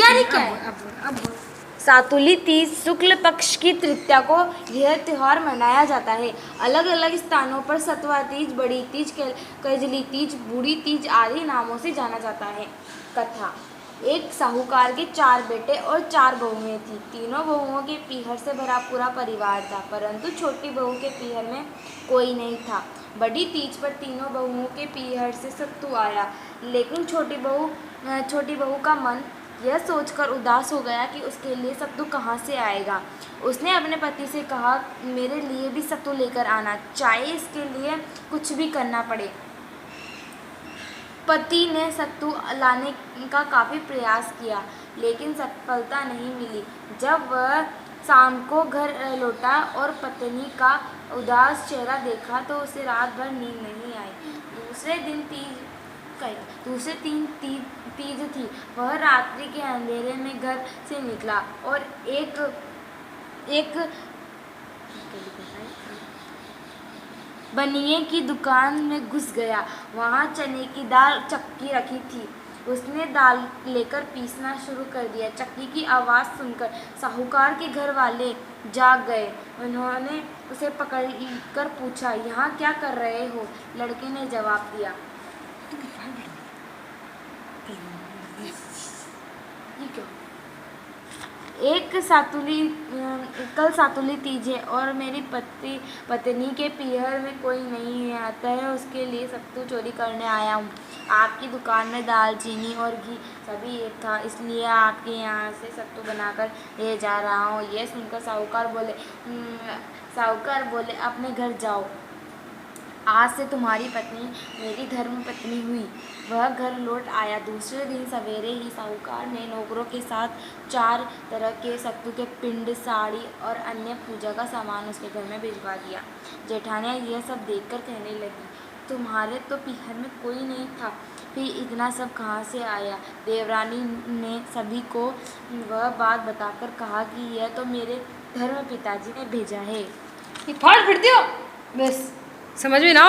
तैयारी क्या है? अब सातुली तीज शुक्ल पक्ष की तृतीया को यह त्यौहार मनाया जाता है। अलग अलग स्थानों पर सतवा तीज, बड़ी तीज, कजली तीज, बूढ़ी तीज आदि नामों से जाना जाता है। कथा। एक साहूकार के 4 बेटे और 4 बहुएं थीं। तीनों बहुओं के पीहर से भरा पूरा परिवार था, परंतु छोटी बहू के पीहर में कोई नहीं था। बड़ी तीज पर तीनों बहुओं के पीहर से सत्तू आया, लेकिन छोटी बहू का मन यह सोचकर उदास हो गया कि उसके लिए सत्तू कहाँ से आएगा। उसने अपने पति से कहा, मेरे लिए भी सत्तू लेकर आना, चाहे इसके लिए कुछ भी करना पड़े। पति ने सत्तू लाने का काफ़ी प्रयास किया, लेकिन सफलता नहीं मिली। जब वह शाम को घर लौटा और पत्नी का उदास चेहरा देखा तो उसे रात भर नींद नहीं आई। दूसरे दिन तीज थी। वह रात्रि के अंधेरे में घर से निकला और एक बनिए की दुकान में घुस गया। वहाँ चने की दाल चक्की रखी थी। उसने दाल लेकर पीसना शुरू कर दिया। चक्की की आवाज़ सुनकर साहूकार के घर वाले जाग गए। उन्होंने उसे पकड़कर पूछा, यहाँ क्या कर रहे हो? लड़के ने जवाब दिया, कल सातुली तीज है और मेरी पत्नी के पीहर में कोई नहीं आता है, उसके लिए सत्तू चोरी करने आया हूँ। आपकी दुकान में दाल, चीनी और घी सभी एक था, इसलिए आपके यहाँ से सत्तू बनाकर ले जा रहा हूँ। यह सुनकर साहूकार बोले, अपने घर जाओ। आज से तुम्हारी पत्नी मेरी धर्म पत्नी हुई। वह घर लौट आया। दूसरे दिन सवेरे ही साहूकार ने नौकरों के साथ 4 तरह के सत्तू के पिंड, साड़ी और अन्य पूजा का सामान उसके घर में भिजवा दिया। जेठानियाँ यह सब देखकर कहने लगी, तुम्हारे तो पीहर में कोई नहीं था, फिर इतना सब कहाँ से आया? देवरानी ने सभी को वह बात बताकर कहा कि यह तो मेरे धर्म पिताजी ने भेजा है। फाड़ फिर दियो, बस समझ में ना